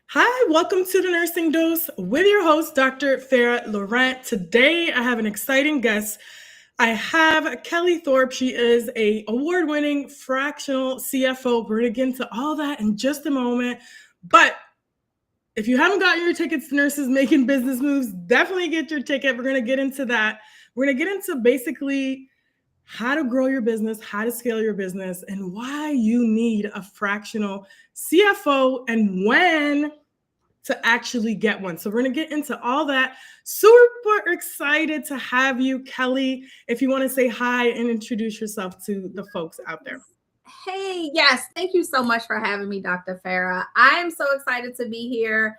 Hi, welcome to the Nursing Dose with your host, Dr. Farah Laurent. Today, I have an exciting guest. I have Kelly Thorpe. She is a award-winning fractional CFO. We're going to get into all that in just a moment. But if you haven't gotten your tickets to Nurses Making Business Moves, definitely get your ticket. We're going to get into that. We're going to get into basically how to grow your business, how to scale your business, and why you need a fractional CFO and when to actually get one. So we're going to get into all that. Super excited to have you, Kelly. If you want to say hi and introduce yourself to the folks out there. Hey, yes, thank you so much for having me, Dr. Farah. I am so excited to be here.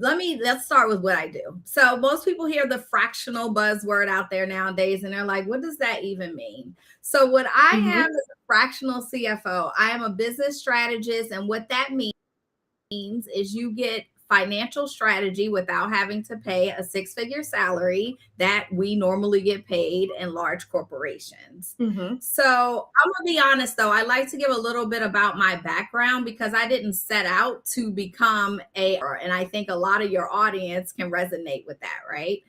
Let's start with what I do. So most people hear the fractional buzzword out there nowadays, and they're like, what does that even mean? So what I am is a fractional CFO. I am a business strategist, and what that means is you get financial strategy without having to pay a six-figure salary that we normally get paid in large corporations. So I'm gonna be honest though, I like to give a little bit about my background because I didn't set out to become and I think a lot of your audience can resonate with that, right?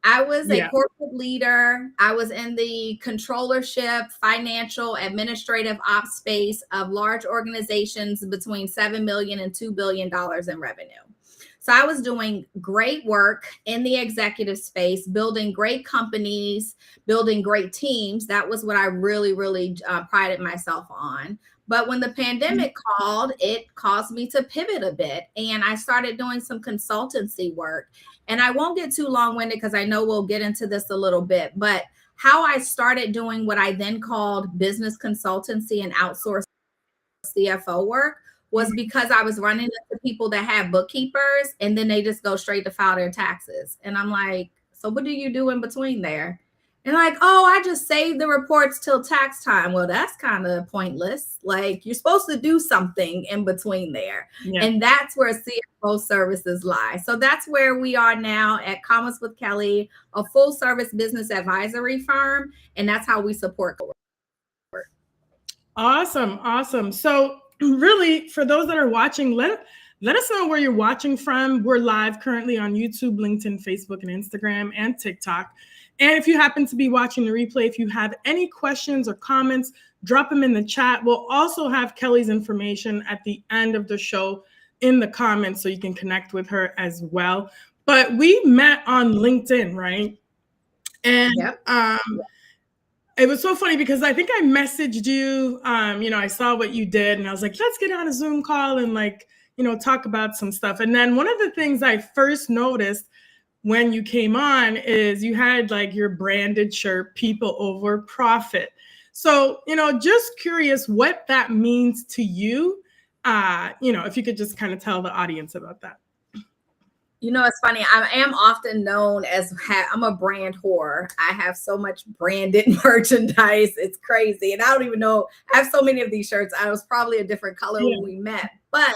I was a corporate leader. I was in the controllership, financial, administrative ops space of large organizations between $7 million and $2 billion in revenue. So I was doing great work in the executive space, building great companies, building great teams. That was what I really prided myself on. But when the pandemic called, it caused me to pivot a bit. And I started doing some consultancy work. And I won't get too long-winded because I know we'll get into this a little bit. But how I started doing what I then called business consultancy and outsourced CFO work was because I was running into people that have bookkeepers and then they just go straight to file their taxes. And I'm like, so what do you do in between there? And like, oh, I just save the reports till tax time. Well, that's kind of pointless. Like you're supposed to do something in between there. Yeah. And that's where CFO services lie. So that's where we are now at Convo with Kelly, a full service business advisory firm. And that's how we support. Awesome. So really, for those that are watching, let us know where you're watching from. We're live currently on YouTube, LinkedIn, Facebook, and Instagram, and TikTok. And if you happen to be watching the replay, if you have any questions or comments, drop them in the chat. We'll also have Kelly's information at the end of the show in the comments so you can connect with her as well. But we met on LinkedIn, right? And it was so funny because I think I messaged you, I saw what you did and I was like, let's get on a Zoom call and talk about some stuff. And then one of the things I first noticed when you came on is you had like your branded shirt, people over profit. So, just curious what that means to you. If you could just kind of tell the audience about that. It's funny. I am often known as I'm a brand whore. I have so much branded merchandise. It's crazy. And I don't even know. I have so many of these shirts. I was probably a different color when we met. But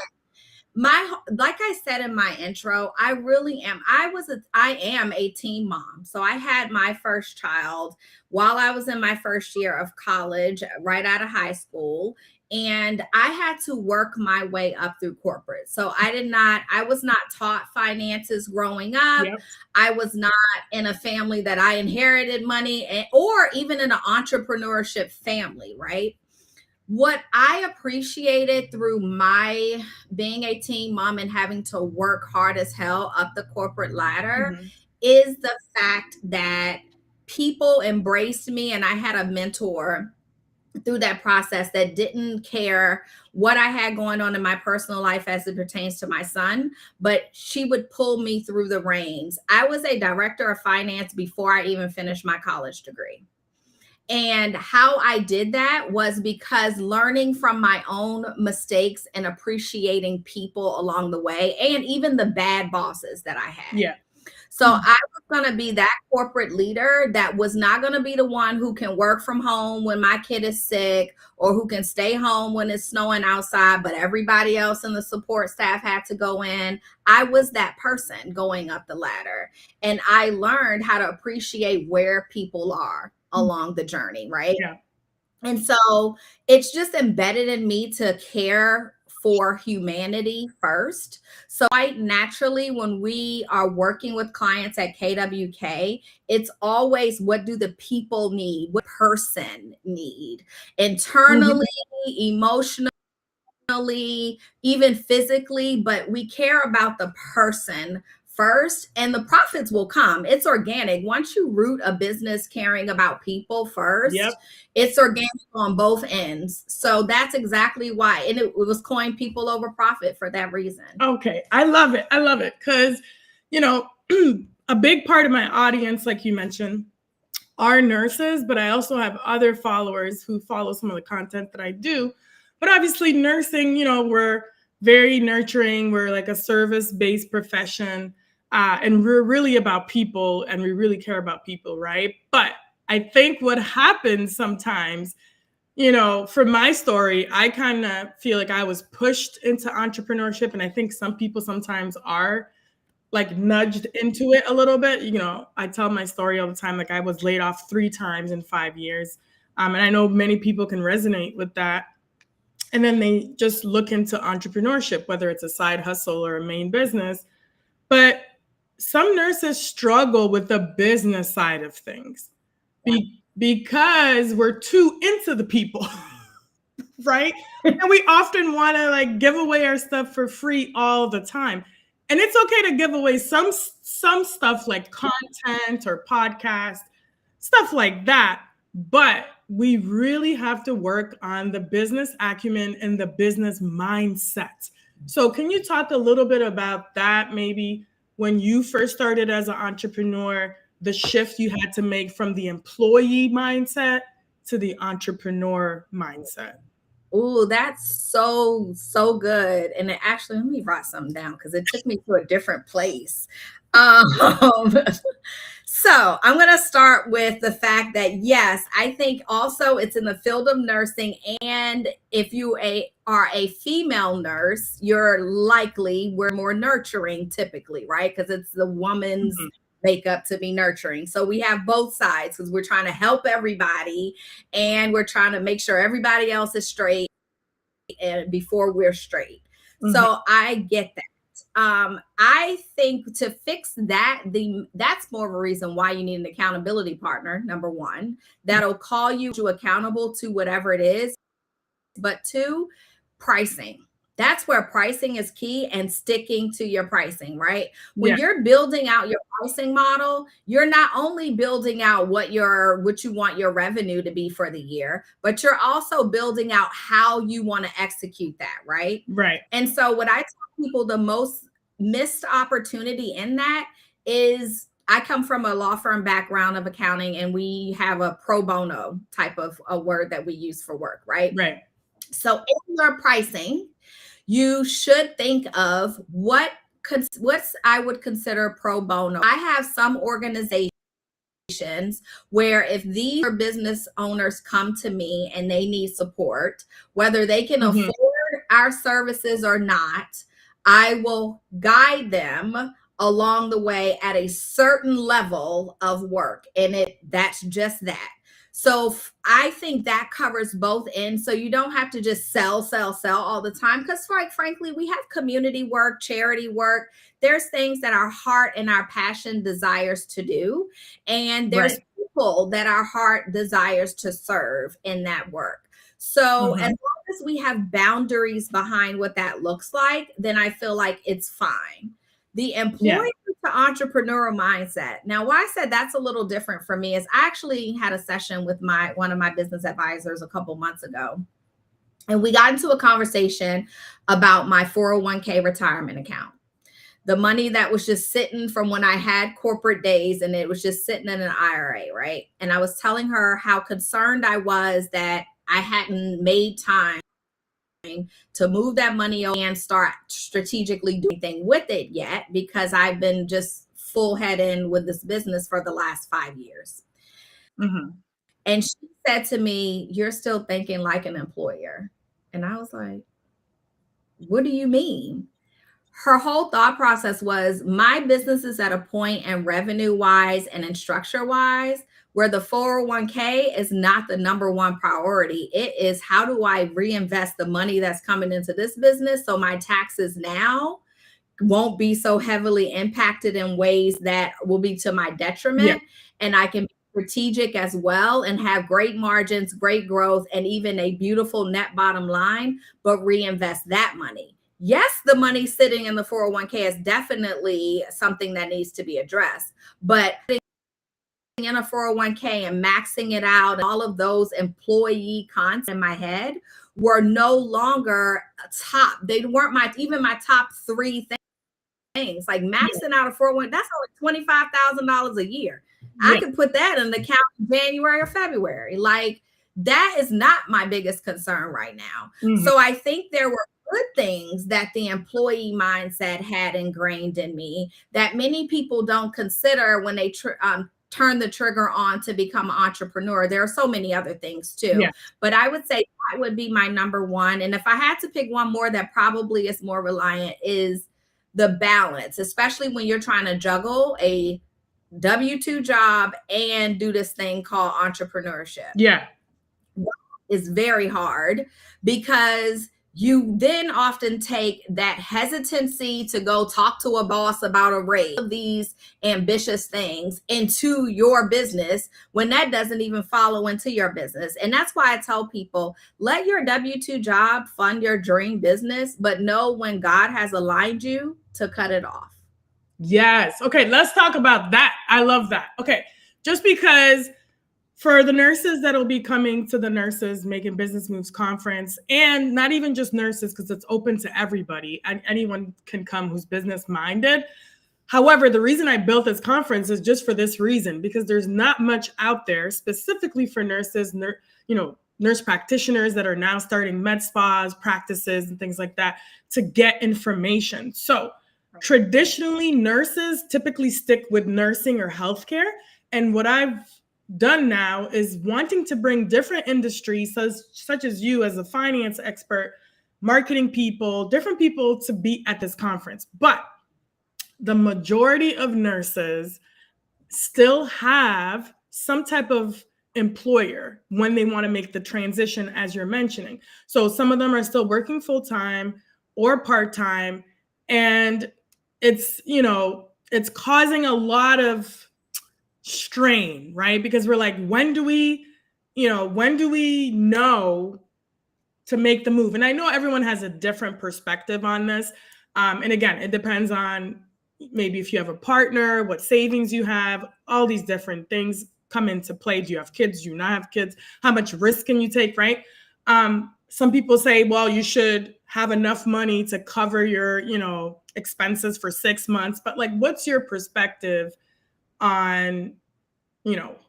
like I said in my intro, I really am. I am a teen mom. So I had my first child while I was in my first year of college, right out of high school. And I had to work my way up through corporate. So I was not taught finances growing up. Yep. I was not in a family that I inherited money or even in an entrepreneurship family, right? What I appreciated through my being a teen mom and having to work hard as hell up the corporate ladder is the fact that people embraced me, and I had a mentor through that process that didn't care what I had going on in my personal life as it pertains to my son, but she would pull me through the reins. I was a director of finance before I even finished my college degree. And how I did that was because learning from my own mistakes and appreciating people along the way, and even the bad bosses that I had. Yeah. So I was going to be that corporate leader that was not going to be the one who can work from home when my kid is sick or who can stay home when it's snowing outside, but everybody else in the support staff had to go in. I was that person going up the ladder. And I learned how to appreciate where people are along the journey, right? Yeah. And so it's just embedded in me to care for humanity first. So quite naturally, when we are working with clients at KWK, it's always, what do the people need? What person need? Internally, emotionally, even physically, but we care about the person first, and the profits will come. It's organic. Once you root a business caring about people first, Yep. it's organic on both ends. So that's exactly why. And it was coined people over profit for that reason. Okay. I love it. I love it. Because, you know, a big part of my audience, like you mentioned, are nurses, but I also have other followers who follow some of the content that I do. But obviously, nursing, you know, we're very nurturing. We're like a service-based profession, and we're really about people, and we really care about people, right? But I think what happens sometimes, you know, from my story, I kind of feel like I was pushed into entrepreneurship, and I think some people sometimes are like nudged into it a little bit. You know, I tell my story all the time. Like I was laid off 3 times in 5 years. And I know many people can resonate with that. And then they just look into entrepreneurship, whether it's a side hustle or a main business. But some nurses struggle with the business side of things because we're too into the people. Right? And we often want to like give away our stuff for free all the time. And it's okay to give away some stuff like content or podcast, stuff like that. But we really have to work on the business acumen and the business mindset. So can you talk a little bit about that, maybe when you first started as an entrepreneur, the shift you had to make from the employee mindset to the entrepreneur mindset? Oh, that's so good. And actually, let me write something down because it took me to a different place. Um, so I'm going to start with the fact that, yes, I think also it's in the field of nursing. And if you are a female nurse, we're more nurturing typically, right? Because it's the woman's makeup to be nurturing. So we have both sides because we're trying to help everybody and we're trying to make sure everybody else is straight and before we're straight. So I get that. I think to fix that, that's more of a reason why you need an accountability partner, number one, that'll call you accountable to whatever it is. But two, pricing. That's where pricing is key, and sticking to your pricing, right? When you're building out your pricing model, you're not only building out what you want your revenue to be for the year, but you're also building out how you want to execute that, right? Right. And so what I tell people, the most missed opportunity in that is, I come from a law firm background of accounting, and we have a pro bono type of a word that we use for work, right? Right. So in your pricing, you should think of what I would consider pro bono. I have some organizations where if these business owners come to me and they need support, whether they can afford our services or not, I will guide them along the way at a certain level of work. And that's just that. So I think that covers both ends. So you don't have to just sell all the time. Because quite frankly, we have community work, charity work. There's things that our heart and our passion desires to do. And there's people that our heart desires to serve in that work. So as long as we have boundaries behind what that looks like, then I feel like it's fine. The employee to entrepreneurial mindset. Now, why I said that's a little different for me is I actually had a session with one of my business advisors a couple months ago. And we got into a conversation about my 401k retirement account. The money that was just sitting from when I had corporate days, and it was just sitting in an IRA, right? And I was telling her how concerned I was that I hadn't made time to move that money and start strategically doing anything with it yet, because I've been just full head in with this business for the last 5 years. And she said to me, "You're still thinking like an employer." And I was like, "What do you mean?" Her whole thought process was, my business is at a point, and revenue wise and in structure wise, where the 401k is not the number one priority. It is, how do I reinvest the money that's coming into this business so my taxes now won't be so heavily impacted in ways that will be to my detriment, and I can be strategic as well and have great margins, great growth, and even a beautiful net bottom line, but reinvest that money. Yes, the money sitting in the 401k is definitely something that needs to be addressed, but in a 401k and maxing it out, and all of those employee concepts in my head were no longer top. They weren't even my top three things. Like maxing out a 401, that's only $25,000 a year. I could put that in the account in January or February. Like, that is not my biggest concern right now. So I think there were good things that the employee mindset had ingrained in me that many people don't consider when they turn the trigger on to become an entrepreneur. There are so many other things too, but I would say that would be my number one. And if I had to pick one more that probably is more reliant, is the balance, especially when you're trying to juggle a W-2 job and do this thing called entrepreneurship. It's very hard because you then often take that hesitancy to go talk to a boss about a raise, of these ambitious things, into your business when that doesn't even follow into your business. And that's why I tell people, let your W-2 job fund your dream business, but know when God has aligned you to cut it off. Yes. Okay, let's talk about that. I love that. Okay, just because for the nurses that'll be coming to the Nurses Making Business Moves conference, and not even just nurses, because it's open to everybody and anyone can come who's business minded. However, the reason I built this conference is just for this reason, because there's not much out there specifically for nurses, nurse practitioners that are now starting med spas, practices, and things like that to get information. So traditionally, nurses typically stick with nursing or healthcare. And what I've done now is wanting to bring different industries, such as you as a finance expert, marketing people, different people to be at this conference. But the majority of nurses still have some type of employer when they want to make the transition, as you're mentioning. So some of them are still working full-time or part-time, and it's causing a lot of strain, right? Because we're like, when do we know to make the move? And I know everyone has a different perspective on this. And again, it depends on maybe if you have a partner, what savings you have, all these different things come into play. Do you have kids? Do you not have kids? How much risk can you take, right? Some people say, well, you should have enough money to cover your, expenses for 6 months. But like, what's your perspective on,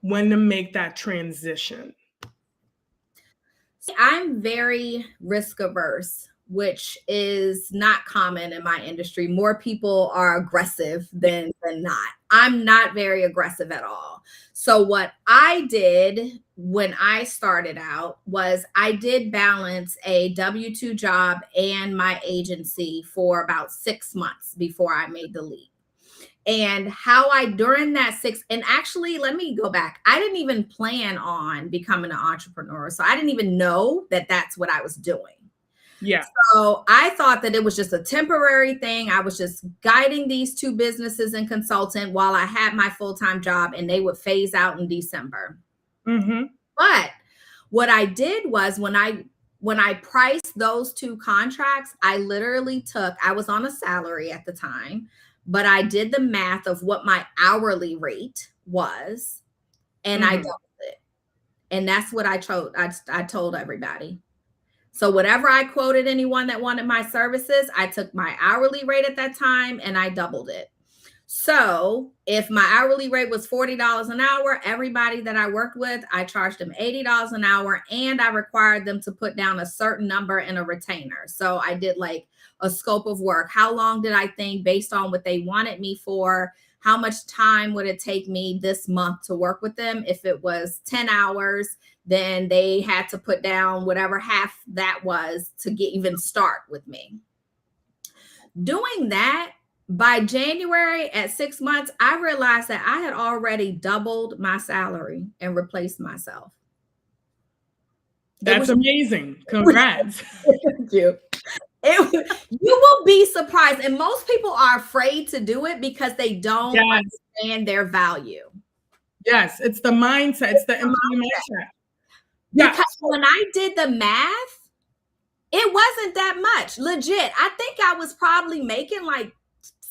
when to make that transition? I'm very risk averse, which is not common in my industry. More people are aggressive than not. I'm not very aggressive at all. So what I did when I started out was I did balance a W-2 job and my agency for about 6 months before I made the leap. And how during that and actually, let me go back. I didn't even plan on becoming an entrepreneur. So I didn't even know that that's what I was doing. Yeah. So I thought that it was just a temporary thing. I was just guiding these 2 businesses and consultant while I had my full-time job, and they would phase out in December. But what I did was when I priced those 2 contracts, I literally I was on a salary at the time, but I did the math of what my hourly rate was, and I doubled it. And that's what I told everybody. So whatever I quoted anyone that wanted my services, I took my hourly rate at that time and I doubled it. So if my hourly rate was $40 an hour, everybody that I worked with, I charged them $80 an hour, and I required them to put down a certain number in a retainer. So I did like a scope of work. How long did I think, based on what they wanted me for, how much time would it take me this month to work with them? If it was 10 hours, then they had to put down whatever half that was to even start with me. Doing that By January at 6 months, I realized that I had already doubled my salary and replaced myself. That's amazing. Congrats. Thank you. You will be surprised. And most people are afraid to do it because they don't understand their value. Yes, it's the mindset. It's the employee mindset. Because when I did the math, it wasn't that much. Legit. I think I was probably making like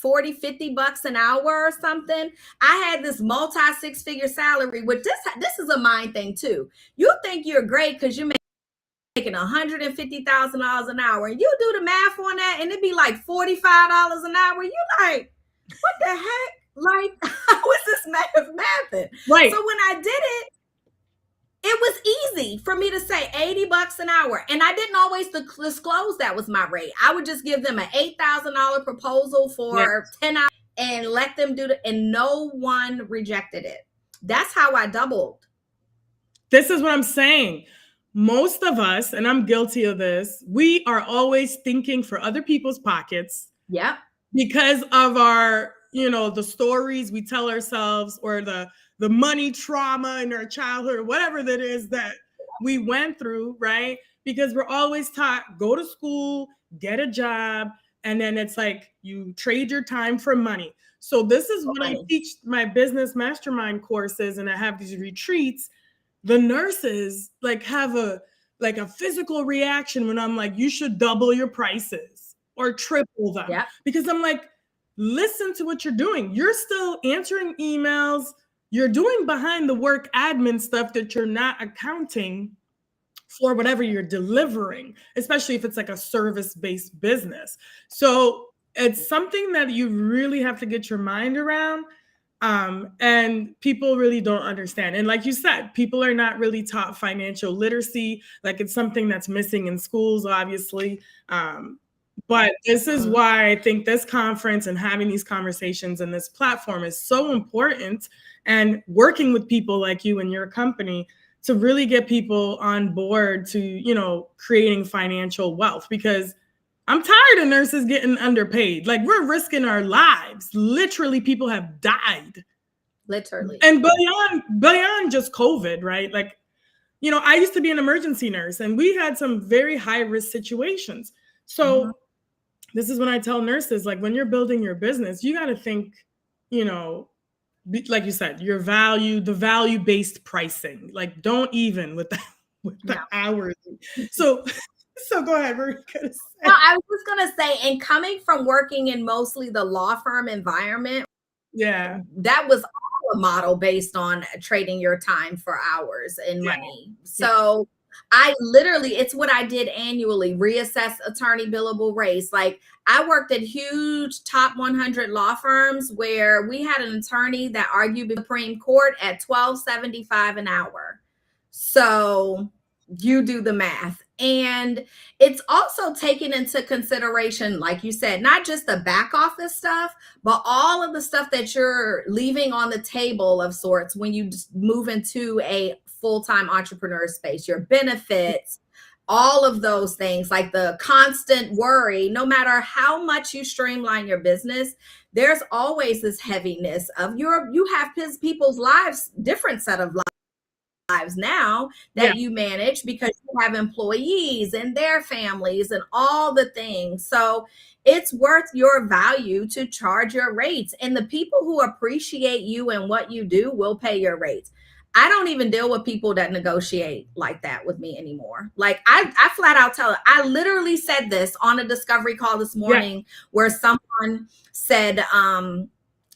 40, 50 bucks an hour or something. I had this multi 6-figure salary, which this is a mind thing too. You think you're great because you're making $150,000 an hour, and you do the math on that, and it'd be like $45 an hour. You like, what the heck? Like, how is this mathing? Right. So when I did it, it was easy for me to say 80 bucks an hour. And I didn't always disclose that was my rate. I would just give them an $8,000 proposal for 10 hours and let them do it. And no one rejected it. That's how I doubled. This is what I'm saying. Most of us, and I'm guilty of this, we are always thinking for other people's pockets. Yep. Because of our, the stories we tell ourselves, or the money trauma in our childhood, or whatever that is that we went through, right? Because we're always taught, go to school, get a job, and then it's like you trade your time for money. So this is when I teach my business mastermind courses and I have these retreats. The nurses have a physical reaction when I'm like, you should double your prices or triple them. Yeah. Because I'm like, listen to what you're doing. You're still answering emails. You're doing behind the work admin stuff that you're not accounting for whatever you're delivering, especially if it's like a service-based business. So it's something that you really have to get your mind around. And people really don't understand. And like you said, people are not really taught financial literacy. Like, it's something that's missing in schools, obviously. But this is why I think this conference and having these conversations and this platform is so important, and working with people like you and your company to really get people on board to, creating financial wealth. Because I'm tired of nurses getting underpaid. Like, we're risking our lives. Literally, people have died. Literally. And beyond just COVID, right? Like, I used to be an emergency nurse, and we had some very high risk situations. So this is when I tell nurses, like, when you're building your business, you got to think, like you said, the value-based pricing. Like, don't even with the hours. So go ahead. We're gonna say. No, I was gonna say, and coming from working in mostly the law firm environment, that was all a model based on trading your time for hours and money. So it's what I did annually, reassess attorney billable rates. Like, I worked at huge top 100 law firms where we had an attorney that argued before the Supreme Court at $12.75 an hour. So you do the math. And it's also taken into consideration, like you said, not just the back office stuff, but all of the stuff that you're leaving on the table of sorts when you move into a full-time entrepreneur space, your benefits, all of those things, like the constant worry. No matter how much you streamline your business, there's always this heaviness of you have people's lives, different set of lives now that you manage, because you have employees and their families and all the things. So it's worth your value to charge your rates, and the people who appreciate you and what you do will pay your rates. I don't even deal with people that negotiate like that with me anymore. Like, I flat out tell it. I literally said this on a discovery call this morning where someone said,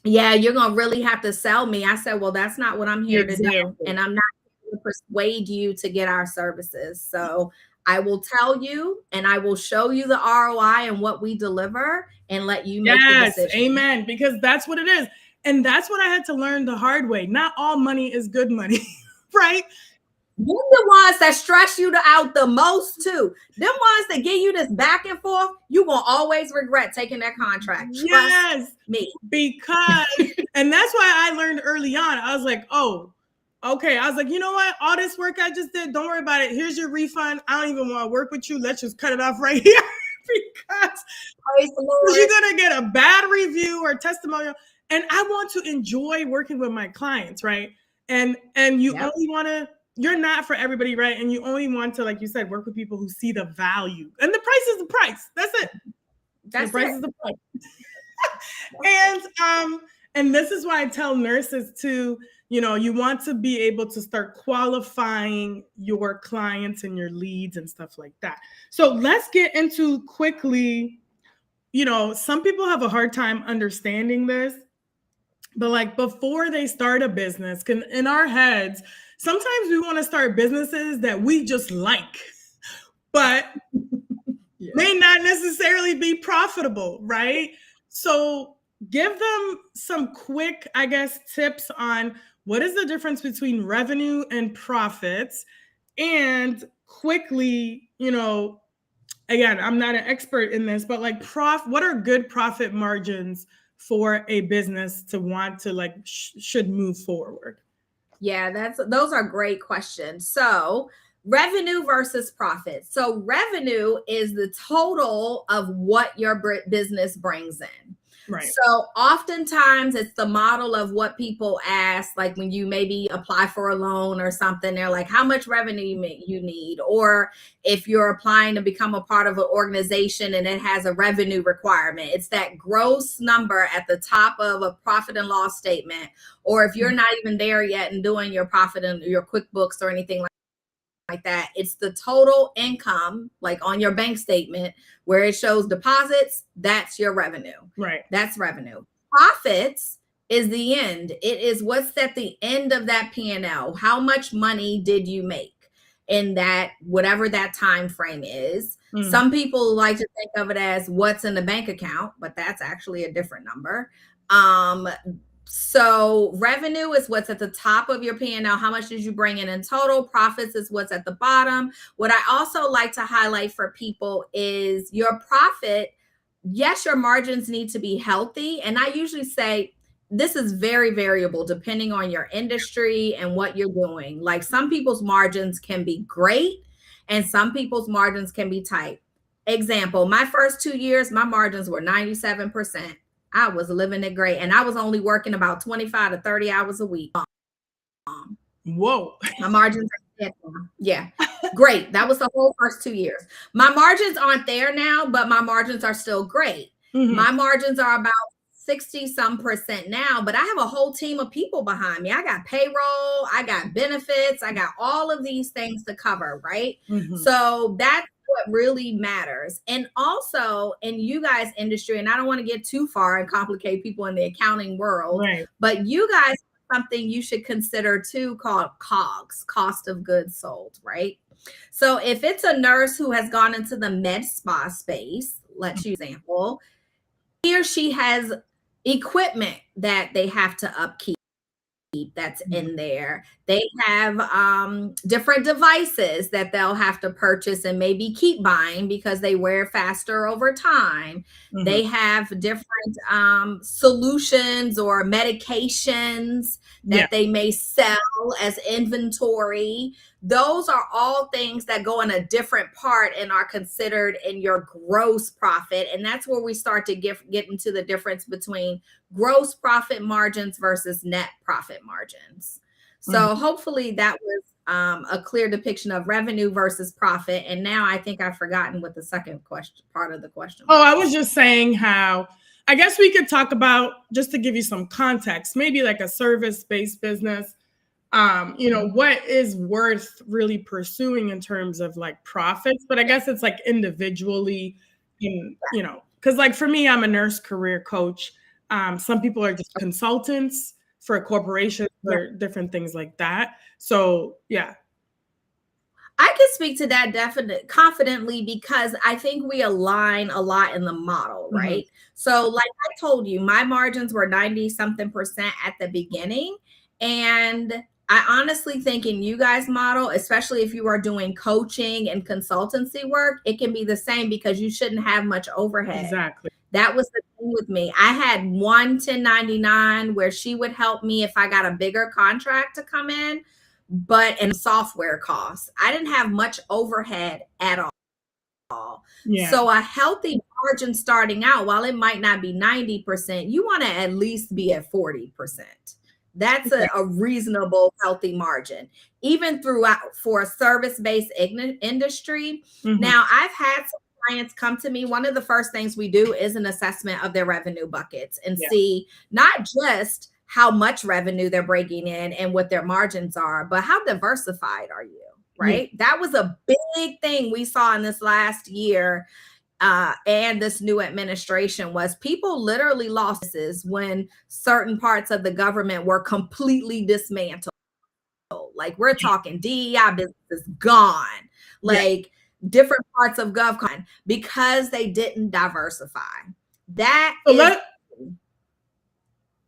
yeah, you're going to really have to sell me. I said, well, that's not what I'm here to do. And I'm not here to persuade you to get our services. So I will tell you, and I will show you the ROI and what we deliver, and let you make the decision. Amen. Because that's what it is. And that's what I had to learn the hard way. Not all money is good money, right? They're the ones that stress you out the most too. Them ones that give you this back and forth, you're going to always regret taking that contract. Trust me. Because, and that's why I learned early on. I was like, oh, okay. I was like, you know what? All this work I just did, don't worry about it. Here's your refund. I don't even want to work with you. Let's just cut it off right here. because Praise the Lord. you're going to get a bad review or testimonial. And I want to enjoy working with my clients, right? And you only want to, you're not for everybody, right? And you only want to, like you said, work with people who see the value. And the price is the price. That's it. That's the price it. is the price. And this is why I tell nurses to, you want to be able to start qualifying your clients and your leads and stuff like that. So let's get into quickly, some people have a hard time understanding this, but like before they start a business, in our heads, sometimes we want to start businesses that we just like, but may not necessarily be profitable, right? So give them some quick, I guess, tips on what is the difference between revenue and profits, and quickly, again, I'm not an expert in this, but like what are good profit margins for a business to want to like should move forward? Yeah, those are great questions. So revenue versus profit. So revenue is the total of what your business brings in. Right. So oftentimes it's the model of what people ask, like when you maybe apply for a loan or something, they're like, how much revenue you need? Or if you're applying to become a part of an organization and it has a revenue requirement, it's that gross number at the top of a profit and loss statement. Or if you're not even there yet and doing your profit and your QuickBooks or anything like that, it's the total income, like on your bank statement where it shows deposits, that's your revenue. Right. That's revenue. Profits is the end. It is what's at the end of that P&L. How much money did you make in that, whatever that time frame is? Some people like to think of it as what's in the bank account, but that's actually a different number. So revenue is what's at the top of your P&L. How much did you bring in total? Profits is what's at the bottom. What I also like to highlight for people is your profit. Yes, your margins need to be healthy. And I usually say this is very variable depending on your industry and what you're doing. Like some people's margins can be great and some people's margins can be tight. Example, my first 2 years, my margins were 97%. I was living it great. And I was only working about 25 to 30 hours a week. Whoa. My margins are yeah. Great. That was the whole first 2 years. My margins aren't there now, but my margins are still great. My margins are about 60% now, but I have a whole team of people behind me. I got payroll, I got benefits, I got all of these things to cover, right? So that's what really matters. And also in you guys' industry, and I don't want to get too far and complicate people in the accounting world, right, but you guys have something you should consider too called COGS, cost of goods sold, right? So if it's a nurse who has gone into the med spa space, let's use example, he or she has equipment that they have to upkeep that's in there. They have different devices that they'll have to purchase and maybe keep buying because they wear faster over time. They have different solutions or medications that they may sell as inventory. Those are all things that go in a different part and are considered in your gross profit. And that's where we start to get into the difference between gross profit margins versus net profit margins. So hopefully that was a clear depiction of revenue versus profit. And now I think I've forgotten what the second part of the question was. Oh, I was just saying how, I guess we could talk about, just to give you some context, maybe like a service-based business, what is worth really pursuing in terms of like profits, but I guess it's like individually, because like for me, I'm a nurse career coach. Some people are just consultants for a corporation or different things like that. So, yeah. I can speak to that confidently because I think we align a lot in the model, right? So like I told you, my margins were 90-something% at the beginning. And I honestly think in you guys' model, especially if you are doing coaching and consultancy work, it can be the same because you shouldn't have much overhead. Exactly. That was the thing with me. I had one 1099 where she would help me if I got a bigger contract to come in, but in software costs, I didn't have much overhead at all. Yeah. So a healthy margin starting out, while it might not be 90%, you want to at least be at 40%. That's a reasonable, healthy margin, even throughout for a service-based industry. Mm-hmm. Now, I've had some clients come to me. One of the first things we do is an assessment of their revenue buckets and see not just how much revenue they're breaking in and what their margins are, but how diversified are you? Right? Yeah. That was a big thing we saw in this last year and this new administration was people literally lost this when certain parts of the government were completely dismantled. Like we're talking DEI businesses gone, like different parts of GovCon because they didn't diversify. That so is.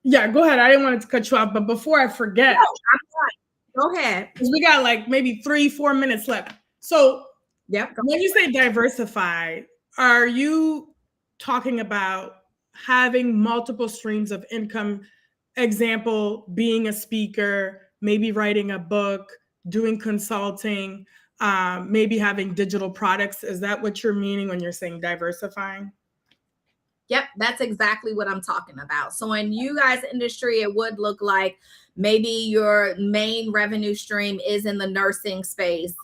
Yeah, go ahead. I didn't want to cut you off, but before I forget. No, I'm sorry. Go ahead. We got like maybe 3-4 minutes left. So when you say diversify, are you talking about having multiple streams of income? Example, being a speaker, maybe writing a book, doing consulting, maybe having digital products. Is that what you're meaning when you're saying diversifying? Yep, that's exactly what I'm talking about. So in you guys' industry, it would look like maybe your main revenue stream is in the nursing space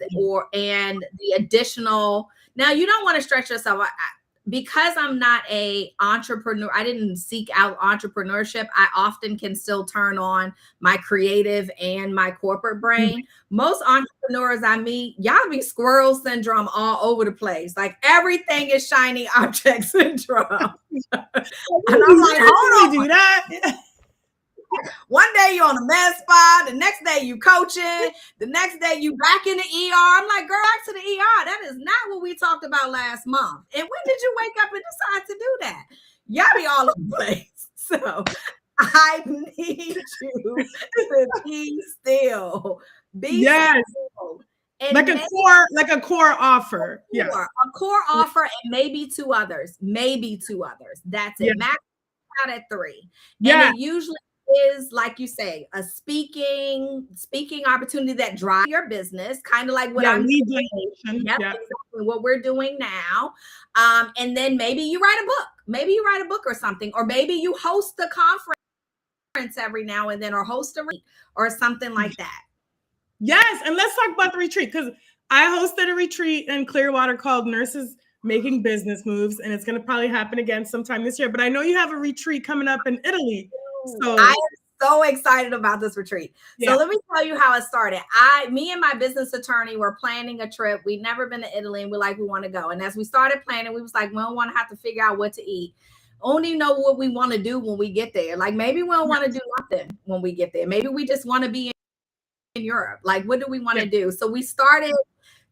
and the additional. Now you don't want to stretch yourself. Because I'm not an entrepreneur, I didn't seek out entrepreneurship. I often can still turn on my creative and my corporate brain. Mm-hmm. Most entrepreneurs I meet, y'all be squirrel syndrome all over the place. Like everything is shiny object syndrome. And I'm like, hold on. Do that. One day you're on a med spa, the next day you coaching, the next day you back in the ER. I'm like, girl, back to the ER. That is not what we talked about last month. And when did you wake up and decide to do that? Y'all be all over the place. So I need you to be still. Be still. And like a core offer. Yeah. A core offer and maybe two others. That's it. Max out at 3. Yeah. And it usually is, like you say, a speaking opportunity that drives your business, kind of like what I'm doing. Yep, exactly what we're doing now. And then maybe you write a book or something, or maybe you host a conference every now and then, or host a retreat or something like that. Yes, and let's talk about the retreat, because I hosted a retreat in Clearwater called Nurses Making Business Moves, and it's going to probably happen again sometime this year. But I know you have a retreat coming up in Italy. So I am so excited about this retreat. So let me tell you how it started. Me and my business attorney were planning a trip. We'd never been to Italy, and we want to go. And as we started planning, we was like, we don't want to have to figure out what to eat. Only know what we want to do when we get there. Like maybe we don't want to do nothing when we get there. Maybe we just want to be in Europe. Like, what do we want to do? So we started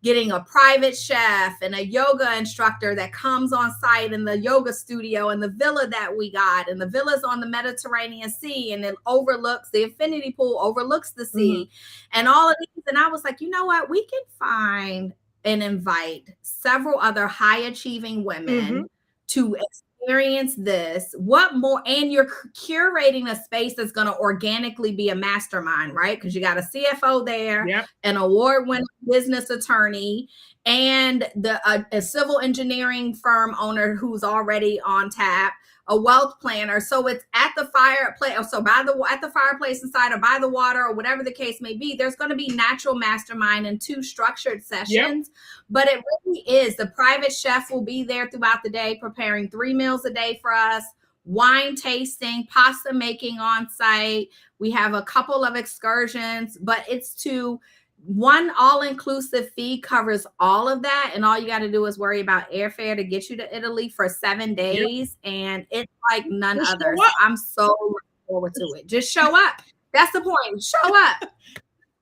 getting a private chef and a yoga instructor that comes on site in the yoga studio and the villa that we got. And the villa's on the Mediterranean Sea, and it overlooks the infinity pool, overlooks the sea, and all of these. And I was like, you know what? We can find and invite several other high achieving women to experience this. What more? And you're curating a space that's going to organically be a mastermind, right? Because you got a CFO there, an award-winning business attorney, and a civil engineering firm owner who's already on tap, a wealth planner. So it's at the fireplace. So at the fireplace inside, or by the water, or whatever the case may be. There's going to be natural mastermind and 2 structured sessions. But it really is. The private chef will be there throughout the day, preparing 3 meals a day for us. Wine tasting, pasta making on site. We have a couple of excursions, but it's one all-inclusive fee covers all of that, and all you got to do is worry about airfare to get you to Italy for 7 days, and it's like none other. So I'm so looking forward to it. Just show up. That's the point. Show up.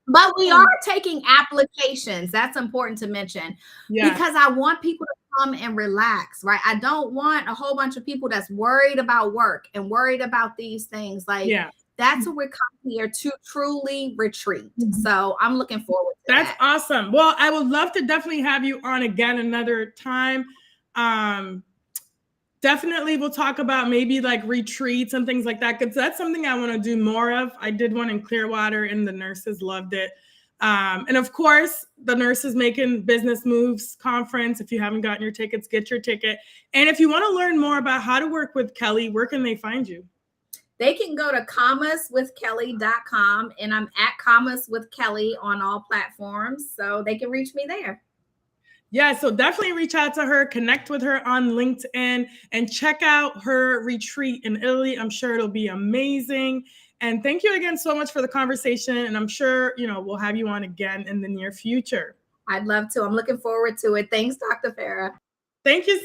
But we are taking applications. That's important to mention because I want people to come and relax, right? I don't want a whole bunch of people that's worried about work and worried about these things. Like, that's what we're coming here to truly retreat. So I'm looking forward to that. That's awesome. Well, I would love to definitely have you on again another time. Definitely we'll talk about maybe like retreats and things like that, because that's something I want to do more of. I did one in Clearwater and the nurses loved it. And of course, the Nurses Making Business Moves conference. If you haven't gotten your tickets, get your ticket. And if you want to learn more about how to work with Kelly, where can they find you? They can go to commaswithkelly.com, and I'm at Commas with Kelly on all platforms, so they can reach me there. Yeah, so definitely reach out to her, connect with her on LinkedIn, and check out her retreat in Italy. I'm sure it'll be amazing. And thank you again so much for the conversation. And I'm sure, we'll have you on again in the near future. I'd love to. I'm looking forward to it. Thanks, Dr. Farah. Thank you so